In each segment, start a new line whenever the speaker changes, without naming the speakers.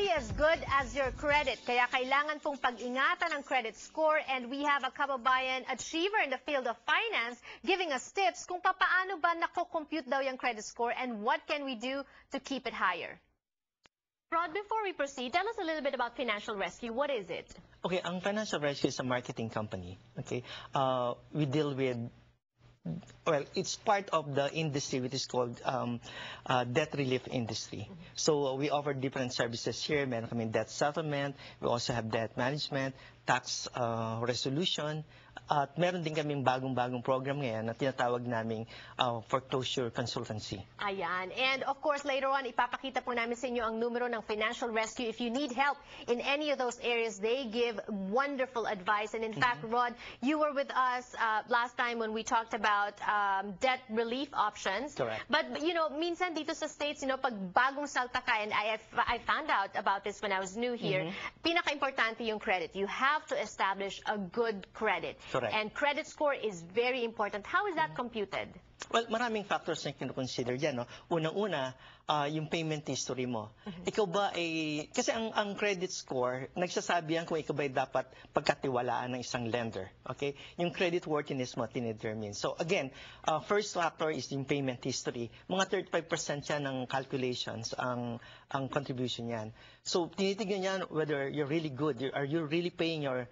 history as good as your credit. Kaya kailangan pong pag-ingatan ang credit score, and we have a kababayan achiever in the field of finance giving us tips kung paano ba nako-compute daw yung credit score and what can we do to keep it higher. Rod, before we proceed, tell us a little bit about Financial Rescue. What is it?
Okay, ang Financial Rescue is a marketing company. Okay, we deal with, well, it's part of the industry which is called debt relief industry. So we offer different services here. Meron kami debt settlement. We also have debt management, tax resolution. At meron din kaming bagong-bagong program ngayon na tinatawag naming foreclosure consultancy.
Ayan. And of course, later on, ipapakita po namin sa inyo ang numero ng Financial Rescue. If you need help in any of those areas, they give wonderful advice. And in fact, Rod, you were with us last time when we talked about debt relief options.
Correct.
But, you know, minsan dito sa States, you know, pag bagong salta ka, and I found out about this when I was new here, pinaka-importante yung credit. You have to establish a good credit.
Correct.
And credit score is very important. How is that computed?
Well, maraming factors na kinoconsider dyan. No? Unang-una, yung payment history mo. Ikaw ba ay... Kasi ang credit score, nagsasabi yan kung ikaw ba ay dapat pagkatiwalaan ng isang lender. Okay? Yung credit worthiness mo, tinedetermine. So again, first factor is yung payment history. Mga 35% yan ng calculations ang contribution yan. So tinitignan yan whether you're really good. Are you really paying your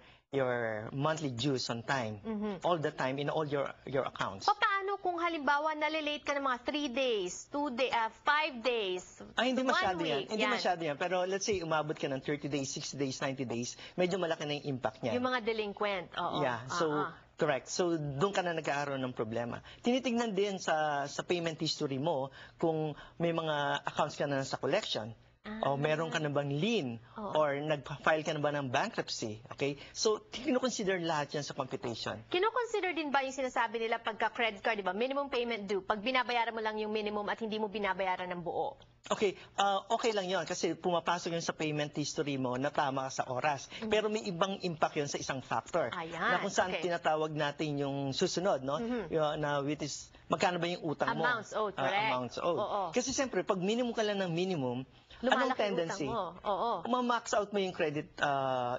monthly dues on time, all the time, in all your accounts.
Paano kung halimbawa nalilate ka ng mga 3 days, 2 days, 5 days,
hindi
1
masyado
week?
yan. Hindi masyado yan. Pero let's say umabot ka ng 30 days, 60 days, 90 days, medyo malaki na yung impact niya.
Yung mga delinquent. Oo.
Yeah. So, correct. So, doon ka na nagkakaroon ng problema. Tinitignan din sa payment history mo kung may mga accounts ka na sa collection. O meron ka na bang lien? Or nag-file ka na ba ng bankruptcy? Okay? So, kino-consider lahat yan sa computation.
Kino-consider din ba yung sinasabi nila pagka-credit card, di ba? Minimum payment due. Pag binabayaran mo lang yung minimum at hindi mo binabayaran ng buo.
Okay, okay lang yon kasi pumapasok yun sa payment history mo na tama sa oras. Pero may ibang impact yun sa isang factor.
Ayan,
na kung saan tinatawag natin yung susunod, no? Na which is, magkano ba yung utang mo?
Amounts owed, correct.
Amounts owed. Kasi siyempre, pag minimum ka lang ng minimum, anong tendency? Ma-max out mo yung credit,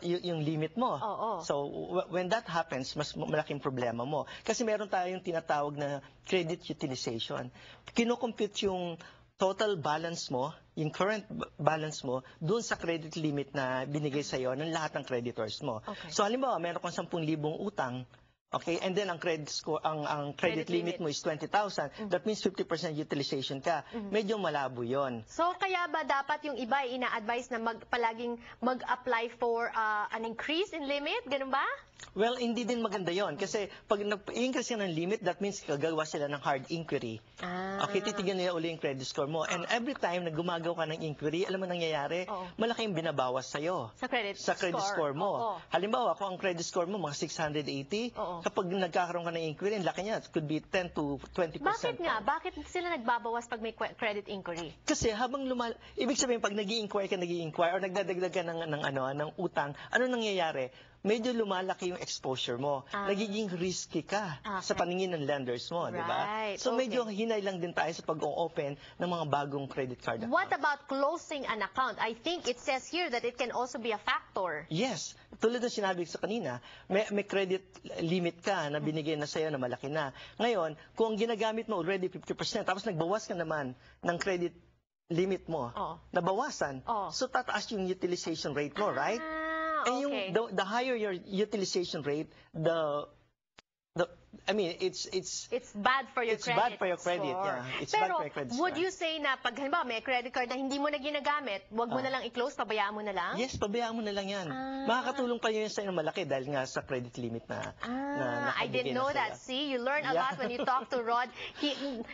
yung limit mo. So, when that happens, mas malaking problema mo. Kasi meron tayong tinatawag na credit utilization. Kino-compute yung total balance mo, yung current balance mo, doon sa credit limit na binigay sa'yo ng lahat ng creditors mo. Okay. So, halimbawa, meron kang 10,000 utang, okay, and then ang credit score, ang credit limit mo is 20,000. That means 50% utilization ka. Medyo malabo 'yon.
So kaya ba dapat yung iba ay ina-advise na palaging mag-apply for an increase in limit, ganun ba?
Well, hindi din maganda 'yon kasi pag nag-increase ka ng limit, that means gagawa sila ng hard inquiry. Okay, titignan nila uli yung credit score mo. And every time na gumagawa ka ng inquiry, alam mo nangyayari, malaki yung binabawas sa'yo.
Sa credit
score mo. Halimbawa, kung ang credit score mo mga 680, kapag nagkakaroon ka ng inquiry, ang laki niya. It could be 10 to 20%.
Bakit nga? Bakit sila nagbabawas pag may credit inquiry?
Kasi habang ibig sabihin, pag nag-i-inquire or nagdadagdag ka ng utang, ano nangyayari? Medyo lumalaki yung exposure mo. Nagiging risky ka sa paningin ng lenders mo, di ba? So medyo hinay lang din tayo sa pag-o-open ng mga bagong credit card account.
What about closing an account? I think it says here that it can also be a factor.
Yes. Tulad ng sinabi ko sa kanina, may credit limit ka na binigay na sa'yo na malaki na. Ngayon, kung ginagamit mo already 50%, tapos nagbawas ka naman ng credit limit mo, nabawasan, so tataas yung utilization rate mo, right? And the higher your utilization rate, I mean, it's
bad for your credit.
It's bad for your credit, yeah. It's bad for your credit.
Would you say na pag halimbawa may credit card na hindi mo na ginagamit, wag mo na lang i-close, pabayaan mo na lang?
Yes, pabayaan mo na lang yan. Makakatulong pa yun sa'yo ng malaki dahil nga sa credit limit na
I didn't know that. See, you learn a lot when you talk to Rod.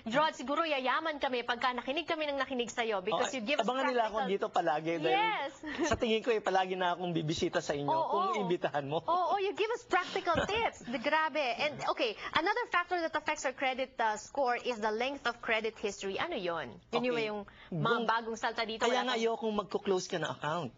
Rod, siguro yayaman kami pagka nakinig kami ng nakinig sa'yo because you give us
abangan nila akong dito palagi.
Yes.
Sa tingin ko, palagi na akong bibisita sa inyo kung imbitahan mo.
You give us practical tips. Grabe. And okay, another factor that affects our credit score is the length of credit history. Ano yon? Yun yung mga bagong salta dito.
Kaya nga ayokong magko-close ka na account.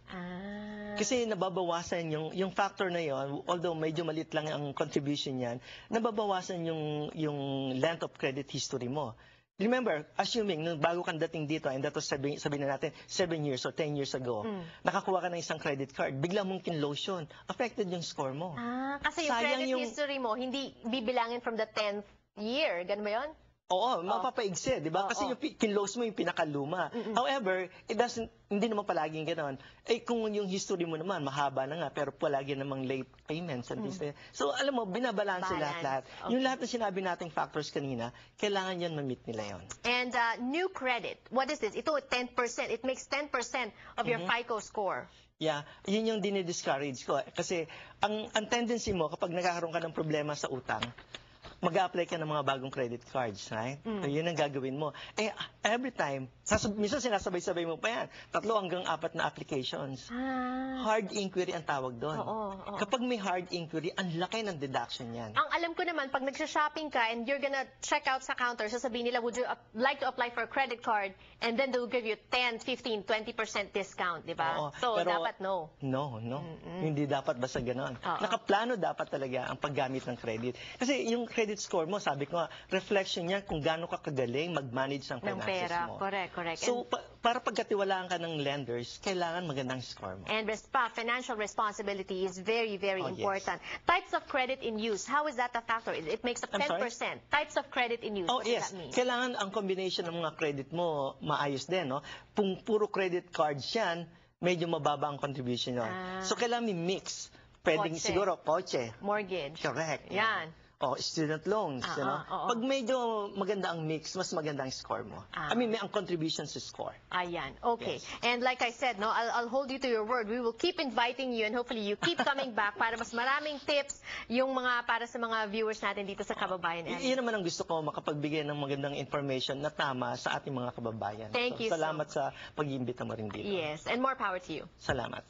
Kasi nababawasan yung factor na yon, although medyo malit lang ang contribution niyan, nababawasan yung length of credit history mo. Remember, assuming, nung bago kang dating dito, and that was sabihin na natin, 7 years or 10 years ago, nakakuha ka ng isang credit card, bigla mong kinlosion, affected yung score mo.
Kasi yung credit history mo, hindi bibilangin from the 10th year. Ganun ba yun?
Oo, mapapaigsi, di ba? Kasi yung kinlose mo yung pinakaluma. However, hindi naman palaging gano'n. Kung yung history mo naman, mahaba na nga, pero palagi namang late payments and things like that. So, alam mo, binabalanse lahat-lahat. Yung lahat na sinabi nating factors kanina, kailangan yan ma-meet nila yon.
And new credit, what is this? Ito, 10%. It makes 10% of your FICO score.
Yeah, yun yung dinidiscourage ko. Kasi, ang tendency mo, kapag nagkakaroon ka ng problema sa utang, mag-a-apply ka ng mga bagong credit cards, right? So, yun ang gagawin mo. Every time, minsan sinasabay-sabay mo pa yan, 3 hanggang 4 na applications. Hard inquiry ang tawag doon. Kapag may hard inquiry, ang laki ng deduction yan.
Ang alam ko naman, pag nagsha-shopping ka and you're gonna check out sa counter, sasabihin nila, would you like to apply for a credit card? And then they'll give you 10, 15, 20% discount, di ba? So, pero, dapat no.
No. Hindi dapat basta ganon. Nakaplano dapat talaga ang paggamit ng credit. Kasi yung credit score mo, sabi ko nga, reflection niya kung gaano ka kagaling mag-manage ng finances mo.
Correct.
So, para pagkatiwalaan ka ng lenders, kailangan magandang score mo.
And financial responsibility is very, very important. Yes. Types of credit in use, how is that a factor? It makes up 10%. Types of credit in use, what does that mean?
Kailangan ang combination ng mga credit mo maayos din, no? Kung puro credit cards yan, medyo mababa ang contribution yun. So, kailangan may mix. Pwedeng siguro, kotse.
Mortgage.
Correct.
Yan.
Student loans, you know? Pag medyo maganda ang mix, mas maganda ang score mo. May ang contribution sa score.
Ayan, okay. Yes. And like I said, no, I'll hold you to your word. We will keep inviting you and hopefully you keep coming back para mas maraming tips yung para sa mga viewers natin dito sa Kababayan.
Iyon naman ang gusto ko, makapagbigay ng magandang information na tama sa ating mga kababayan.
Thank you.
Salamat sa pag-iimbita mo rin dito.
Yes, and more power to you.
Salamat.